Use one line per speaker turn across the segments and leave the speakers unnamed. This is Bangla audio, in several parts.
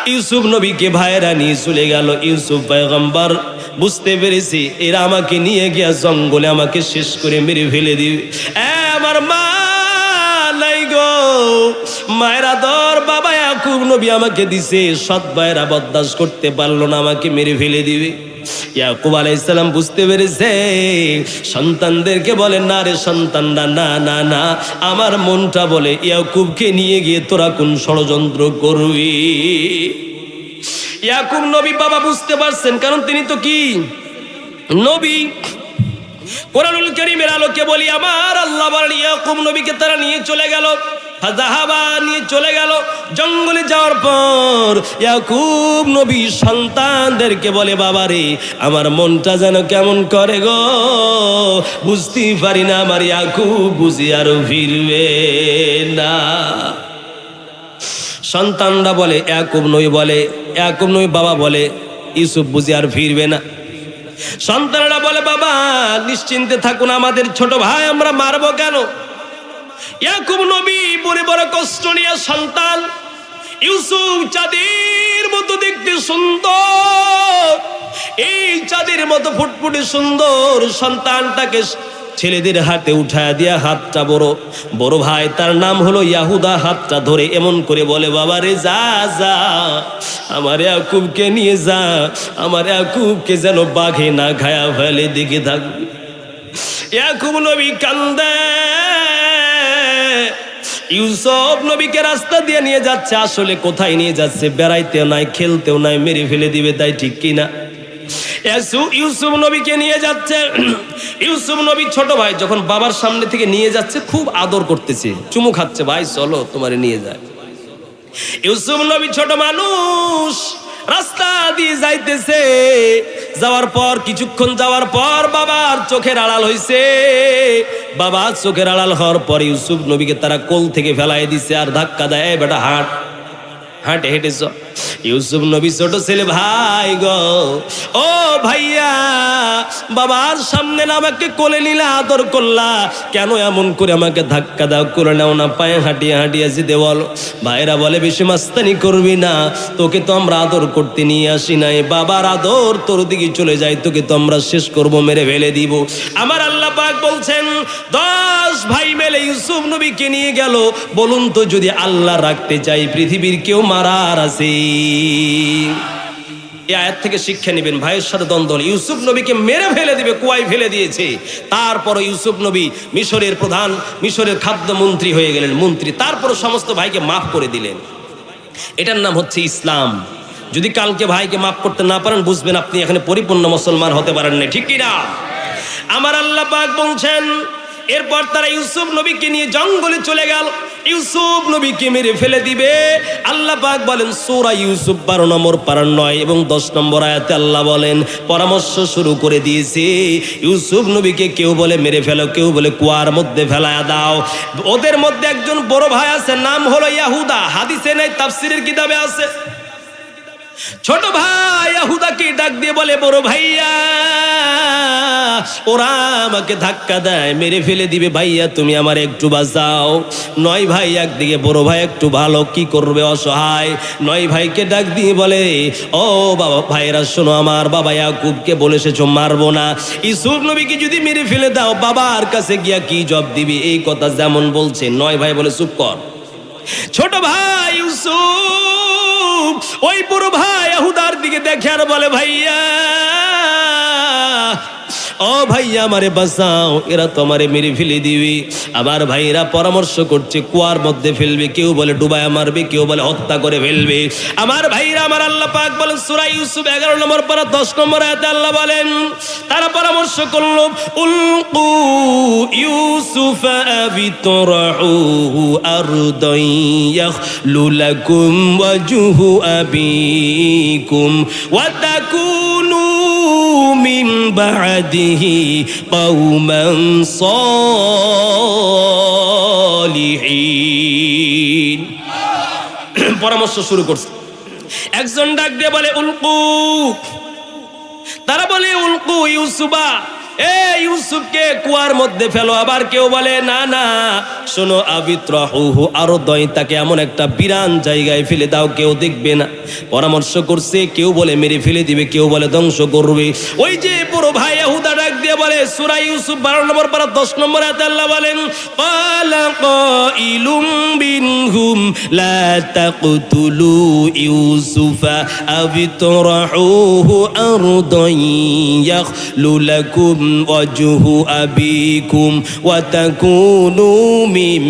ইউসুফ নবীকে ভাইরা নিয়ে চলে গেল। ইউসুফ পয়গম্বর বুঝতে পেরেছি এরা আমাকে নিয়ে গিয়া জঙ্গলে আমাকে শেষ করে মেরে ফেলে দিবে। আমার মা নাই গো, মায়ের আদর বাবা ইয়াকুব নবী আমাকে দিছে, সৎ ভাইরা বরদাস্ত করতে পারলো না, আমাকে মেরে ফেলে দিবে। ইয়াকুব আলাইহিস সালাম বুঝতে পেরেছে, সন্তানদেরকে বলে না রে সন্তানরা, না না না, আমার মনটা বলে ইয়াকুবকে নিয়ে গিয়ে তোরা কোন ষড়যন্ত্র করবি। ইয়াকুব নবী বাবা বুঝতে পারছেন, কারণ তিনি তো কি নবী। কোরআনুল কারীমের আলোকে বলি, আমার আল্লাহ বলেন ইয়াকুব নবীকে তারা নিয়ে চলে গেল, ফাযাহাবা নিয়ে চলে গেল। জঙ্গলে যাওয়ার পর ইয়াকুব নবী সন্তানদেরকে বলে, বাবা রে আমার মনটা যেন কেমন করে গো, বুঝতেই পারি না আমার ইয়াকুব বুঝি আর ফিরবে না। সন্তানরা বলে, ইয়াকুব নবী বাবা বলে ইউসুফ বুঝি আর ফিরবে না। সন্তানরা বলে, বাবা নিশ্চিন্তে থাকুন, আমাদের ছোট ভাই আমরা মারবো কেন? ইয়াকুব নবী বড় বড় কষ্ট নিয়ে সন্তান ইউসুফ চাঁদের মতো দেখতে সুন্দর, এই চাঁদের মতো ফুটফুটে সুন্দর সন্তানটাকে ছেলেদের হাতে উঠায় দিয়া, হাতটা বড় ভাই তার নাম হলো ইয়াহুদা, হাতটা ধরে এমন করে বলে, বাবা রে যা যা আমার ইয়াকুবকে নিয়ে যা, আমার ইয়াকুবকে যেন বাঘে না খায়া ফেলে, দেখে থাকবে। ইয়াকুব নবী কান্দে। ইউসুফ নবীকে রাস্তা দিয়ে নিয়ে যাচ্ছে, আসলে কোথায় নিয়ে যাচ্ছে? বেড়াইতেও নাই, খেলতেও নাই, মেরে ফেলে দিবে, তাই ঠিক কিনা? ইউসুফ নবীকে নিয়ে যাচ্ছে। ইউসুফ নবী ছোট ভাই যখন বাবার সামনে থেকে নিয়ে যাচ্ছে, খুব আদর করতেছে, চুমু খাচ্ছে, ভাই চলো তোমারে নিয়ে যায়। ইউসুফ নবী ছোট মানুষ, রাস্তা দিয়ে যাইতেছে, যাওয়ার পর কিছুক্ষণ যাওয়ার পর বাবার চোখের আড়াল হইছে। বাবা চোখের আড়াল হওয়ার পর ইউসুফ নবীকে তারা কোল থেকে ফেলাই দিছে আর ধাক্কা দেয়, বেটা হাঁট, হাঁটে হেঁটে চ। ইউসুফ নবী ছোট ছেলে, ভাই গো, ও ভাইয়া, বাবার সামনে না আমাকে কোলে নিলা, আদর করলা, কেন এমন করে আমাকে ধাক্কা দাও, করে নাও না, পায়ে হাঁটিয়ে হাঁটিয়ে যেতে বলো। ভাইরা বলে, বেশি মাস্তানি করবি না, তোকে তো আমরা আদর করতে নিয়ে আসি নাই, বাবার আদর তোর দিকে চলে যায়, তোকে তো আমরা শেষ করব, মেরে ফেলে দিব। আমার আল্লাহ পাক বলছেন 10 ভাই মেলে ইউসুফ নবীকে নিয়ে গেল। বলুন তো, যদি আল্লাহ রাখতে চাই পৃথিবীর কেউ মারার আছে? এই আয়াত থেকে শিক্ষা নেবেন, ভাইয়ের সাথে দ্বন্দ্ব হলে ইউসুফ নবীকে মেরে ফেলে দিবে, কুয়ায় ফেলে দিয়েছে। তারপর ইউসুফ নবী মিশরের প্রধান, মিশরের খাদ্যমন্ত্রী হয়ে গেলেন, মন্ত্রী। তারপর সমস্ত ভাইকে মাফ করে দিলেন। এটার নাম হচ্ছে ইসলাম। যদি কালকে ভাইকে মাফ করতে না পারেন, বুঝবেন আপনি এখানে পরিপূর্ণ মুসলমান হতে পারেন না, ঠিক কিনা? আমার আল্লাহ পাক বলছেন, এরপর তারা ইউসুফ নবীকে নিয়ে জঙ্গলে চলে গেল, ইউসুফ নবীকে মেরে ফেলে দিবে। আল্লাহ পাক বলেন সূরা ইউসুফ 12 নম্বর পারা 9 এবং 10 নম্বর আয়াতে আল্লাহ বলেন, পরামর্শ শুরু করে দিয়েছে, ইউসুফ নবীকে কেউ বলে মেরে ফেলো, কেউ বলে কুয়ার মধ্যে ফেলায়া দাও। ওদের মধ্যে একজন বড় ভাই আছে, নাম হলো ইয়াহুদা, হাদিসে নাই, তাফসীরের কিতাবে আছে। ছোট ভাই ইয়াহুদাকে ডাক দিয়ে বলে, বড় ভাইয়া, ওরা আমাকে ধাক্কা দেয়, মেরে ফেলে দিবে, ভাইয়া তুমি আমার একটু বাঁচাও। 9 ভাই একদিকে, বড় ভাই একটু ভালো, কি করবে, অসহায়। 9 ভাইকে ডাক দিয়ে বলে, ও বাবা ভাইরা শোনো, আমার বাবা ইয়াকুবকে বলে এসেছো মারবো না, ইউসুফ নবীকে যদি মেরে ফেলে দাও, বাবার কাছে গিয়া কি জবাব দিবি? এই কথা যেমন বলছে, 9 ভাই বলে চুপ কর। ছোট ভাই ইউসুফ ওই বড় ভাই ইয়াহুদার দিকে দেখে আর বলে, ভাইয়া, ও ভাইয়া আমারে বাঁচাও, এরা তো আমারে মেরে ফেলে দিবি। আমার ভাইরা পরামর্শ করছে কুয়ার মধ্যে ফেলবে, কেউ বলে ডুবায়া মারবে, কেউ বলে হত্যা করে ফেলবে। আমার ভাইরা, আমার আল্লাহ পাক বলেন সূরা ইউসুফ 11 নম্বর পারা 10 নম্বর আয়াতে আল্লাহ বলেন, তারা পরামর্শ করলো, উলকু ইউসুফা বিতরাহু আরদান ইয়াখলু লাকুম ওয়াজহু আবিকুম ওয়া তাকুনু মিন বা'দিহি কওমান সালিহিন। পরামর্শ শুরু করছে। একজন ডাক দিয়ে বলে, উলকু, তারা বলে, উলকু ইউসুফা, এ ইউসুফকে কুয়ার মধ্যে ফেলো। আবার কেউ বলে না না শোনো, আবিত্রাহুহু আরদাই, তাকে এমন একটা বিরান জায়গায় ফেলে দাও, কেউ দেখবে না। পরামর্শ করছে, কেউ বলে মেরে ফেলে দিবে, কেউ বলে ধ্বংস করবে। ওই যে বড় ভাই ইহুদা ডাক দিয়ে বলে, সূরা ইউসুফ 12 নম্বর পারা 10 নম্বর আয়াতে আল্লাহ বলেন, ক্বালা কাইলুম মিনহুম লা তাকতুলু ইউসুফা আবিত্রাহুহু আরদাই ইয়াখলু লাকুম ওয়াজহু আবিকুম ওয়া তাকুনু মিন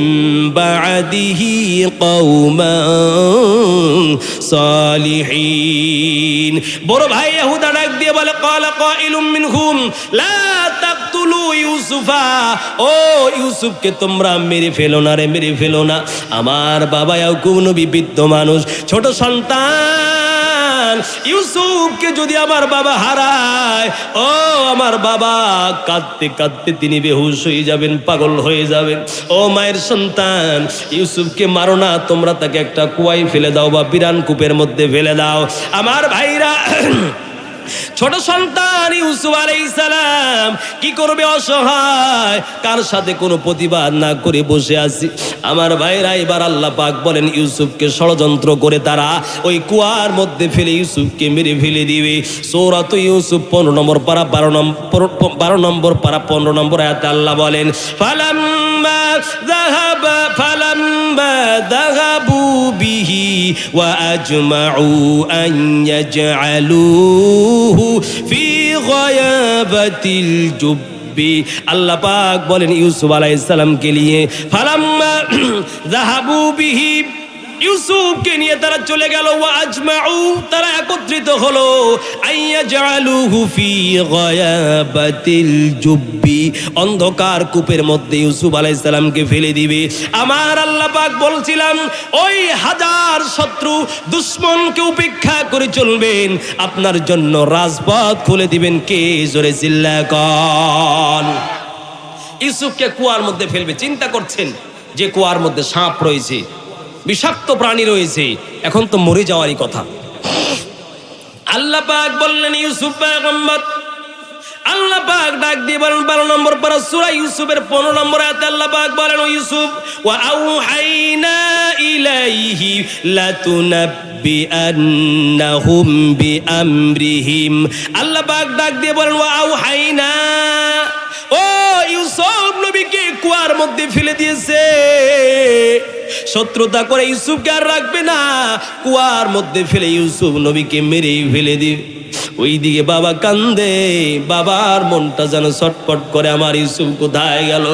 বা'দিহি কওমান সালিহিন। বড় ভাই ইহুদা ডাক দিয়ে বলে, ক্বালা কাইলুম মিনহুম লা তাকতুলু ইউসুফা, ও ইউসুফকে তোমরা মেরে ফেলো না রে, মেরে ফেলো না। আমার বাবা ইয়াকুব নবী বৃদ্ধ মানুষ, ছোট সন্তান, ইউসুফকে যদি আমার বাবা হারায়, ও আমার বাবা কাঁদতে কাঁদতে তিনি বেহুশ হয়ে যাবেন, পাগল হয়ে যাবেন। ও মায়ের সন্তান, ইউসুফকে মারো না, তোমরা তাকে একটা কুয়ায় ফেলে দাও বা বিরান কূপের মধ্যে ফেলে দাও। আমার ভাইরা, ছোট সন্তান ইউসুফ আলাইহিস সালাম কি করবে, অসহায়, কার সাথে কোনো প্রতিবাদ না করে বসে আছে। আমার ভাইরা, এবার আল্লাহ পাক বলেন ইউসুফকে ষড়যন্ত্র করে তারা ওই কুয়ার মধ্যে ফেলে ইউসুফকে মেরে ফেলে দিবে। সূরাত ইউসুফ 15 নম্বর পারা 12 নম্বর পারা 15 নম্বর আয়াতে আল্লাহ বলেন, ফালাম্মা যাহাবু বিহি ওয়া আজমাউ আন ইয়াজআলুহু ফি গায়াবাতিল জুব্বি। আল্লাহ পাক বলেন ইউসুফ আলাইহিস সালামকে নিয়ে, ফালাম্মা যাহাবু বিহি, ইউসুফকে নিয়ে তারা চলে গেল, ওয়া আজমাউ, তারা একত্রিত হলো, আইয়াজআলুহু ফি গায়াবাতিল জুব্বি, অন্ধকার কূপের মধ্যে ইউসুফ আলাইহিস সালামকে ফেলে দিবে। আমার আল্লাহ পাক বলছিলাম, ওই হাজার শত্রু দুশমনকে উপেক্ষা করে চলবেন, আপনার জন্য রাজপথ খুলে দিবেন। কে জোরে চিল্লা কন। ইউসুফকে কুয়ার মধ্যে ফেলবে, চিন্তা করছেন যে কুয়ার মধ্যে সাপ রয়েছে, বিষাক্ত প্রাণী রয়েছে, এখন তো মরে যাওয়ারই কথা। আল্লাহ পাক বললেন ইউসুফ পয়গম্বর, আল্লাহ পাক ডাক দিয়ে বলেন 12 নম্বর পারা সূরা ইউসুফের 15 নম্বর আয়াতে আল্লাহ পাক বলেন, ও ইউসুফ, ওয়া আউহাইনা ইলাইহি লাতুনাব্বিআন্নাহুম বিআমরিহিম। আল্লাহ পাক ডাক দিয়ে বলেন, ওয়া আউহাইনা, ও ইউসুফ নবীকে কুয়ার মধ্যে ফেলে দিয়েছে, শত্রুতা করে ইউসুফকে আর রাখবে না, কুয়ার মধ্যে ফেলে ইউসুফ নবীকে মেরেই ফেলে দিবে। ওইদিকে বাবা কান্দে, বাবার মনটা যেন ছটফট করে, আমার ইউসুফ কোথায় গেল।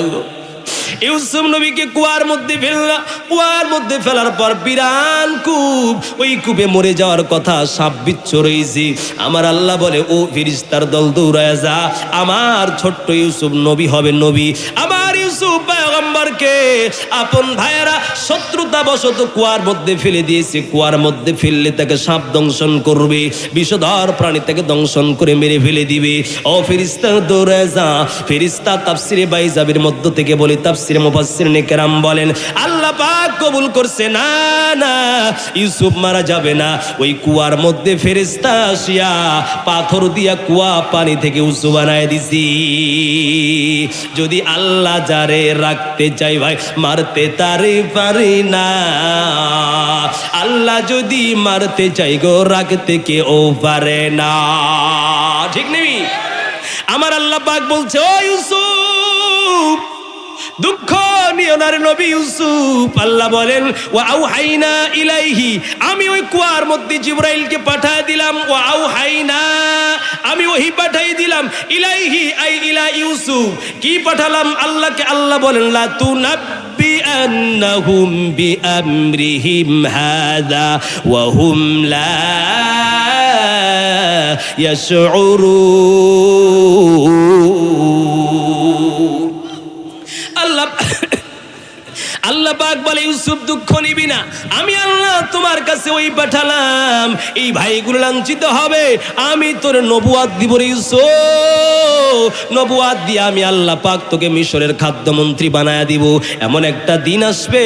ইউসুফ নবীকে কুয়ার মধ্যে ফেললা, কুয়ার মধ্যে ফেলার পর বিরান কূপ, ওই কূপে মরে যাওয়ার কথা, সাপ বিচ্ছ রয়েছে। আমার আল্লাহ বলে, ও ফেরেশতার দল দৌড়ায় যা, আমার ছোট্ট ইউসুফ নবী হবে নবী। আমার ইউসুফ পয়গম্বরকে আপন ভাইয়েরা শত্রুতা বশত কুয়ার মধ্যে ফেলে দিয়েছে। কুয়ার মধ্যে ফেললে তাকে সাপ দংশন করবে, বিষধর প্রাণী তাকে দংশন করে মেরে ফেলে দিবে। ও ফেরেশতা দৌড়ায় যা। ফেরেশতা তাফসিরে বাইজাবের মধ্য থেকে বলে, তাফসিরে মুফাসসিরিনে কেরাম বলেন, আল্লাহ পাক কবুল করছে, না না ইউসুফ মারা যাবে না। ওই কুয়ার মধ্যে ফেরেশতা আসিয়া পাথর দিয়া কুয়া পানি থেকে উঁচু বানায় দিছি। যদি আল্লাহ যারে রাখতে চাই ভাই, মারতে তারে পারি না। আল্লাহ যদি মারতে চাই গো, রাখতে কেউ পারে না। ঠিক নেই? আমার আল্লাহ পাক বলছে, ও ইউসুফ দুঃখ নিও না রে নবী ইউসুফ। আল্লাহ বলেন, ওয়া আউহাইনা ইলাইহি, আমি ওই কুয়ার মধ্যে জিবরাইলকে পাঠিয়ে দিলাম। ওয়া আউহাইনা, আমি ওহী পাঠিয়ে দিলাম। ইলাইহি আই ইলা ইউসুফ, কি পাঠালাম আল্লাহকে। আল্লাহ বলেন, লা তুনাব্বিআন্নাহুম বিআমরিহিম হাযা ওয়া হুম লা ইয়াশউরুন। আল্লাহ পাক বলে, ইউসুফ দুঃখ নিবি না, আমি আল্লাহ তোমার কাছে ওই পাঠালাম, এই ভাইগুলো লাঞ্ছিত হবে, আমি তোর নবুয়াত দিব রে ইউসুফ। নবুয়াত দিয়ে আমি আল্লাহ পাক তোকে মিশরের খাদ্যমন্ত্রী বানায়া দিব। এমন একটা দিন আসবে,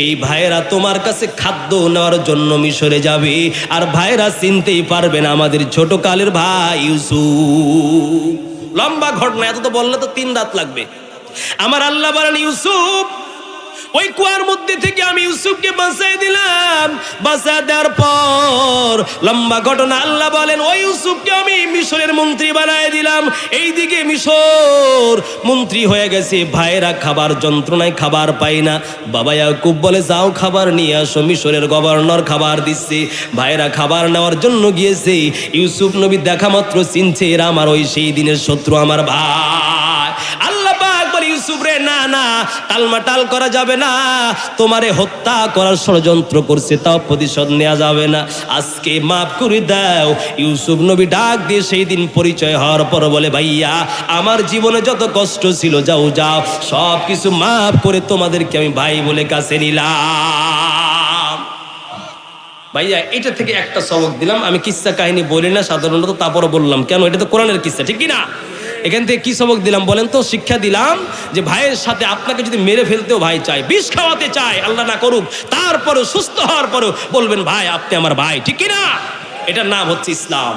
এই ভাইয়েরা তোমার কাছে খাদ্য নেওয়ার জন্য মিশরে যাবে, আর ভাইয়েরা চিনতেই পারবে না আমাদের ছোট কালের ভাই ইউসুফ। লম্বা ঘটনা, এত তো বললে তো 3 রাত লাগবে। আমার আল্লাহ বলেন ইউসুফ, ওই কুয়ার মধ্যে থেকে আমি ইউসুফকে বাঁচাই দিলাম। বাঁচা দেওয়ার পর লম্বা ঘটনা, আল্লাহ বলেন ওই ইউসুফকে আমি মিশরের মন্ত্রী বানাই দিলাম। এইদিকে মিশর মন্ত্রী হয়ে গেছে, ভাইয়েরা খাবার যন্ত্রণায় খাবার পাই না। বাবা ইয়াকুব বলে যাও খাবার নিয়ে আসো। মিশরের গভর্নর খাবার দিচ্ছে, ভাইয়েরা খাবার নেওয়ার জন্য গিয়েছে। ইউসুফ নবী দেখা মাত্র চিনছে এরা আমার ওই সেই দিনের শত্রু, আমার ভাই। আল্লাহ পাক বলে ইউসুফ রে, না না, টালমাটাল করা যাবে না, তোমারে হত্যা করার ষড়যন্ত্র করছে, তাও প্রতিশোধ নেওয়া যাবে না, আজকে মাফ করে দাও। ইউসুফ নবী ডাক দিয়ে সেই দিন পরিচয় হওয়ার পর বলে ভাইয়া আমার জীবনে যত কষ্ট ছিল যাও যাও, সব কিছু মাফ করে তোমাদেরকে আমি ভাই বলে কাছে নিলাম। ভাইয়া এটা থেকে একটা সবক দিলাম, আমি কিস্সা কাহিনী বলি না সাধারণত, তারপরে বললাম কেন, এটা তো কোরআনের কিস্সা, ঠিক কি না? এখান থেকে কি সবক দিলাম বলেন তো? শিক্ষা দিলাম যে ভাইয়ের সাথে আপনাকে যদি মেরে ফেলতেও ভাই চাই, বিষ খাওয়াতে চাই, আল্লাহ না করুক, তারপরেও সুস্থ হওয়ার পরেও বলবেন ভাই আপনি আমার ভাই, ঠিক কি না? এটার নাম হচ্ছে ইসলাম।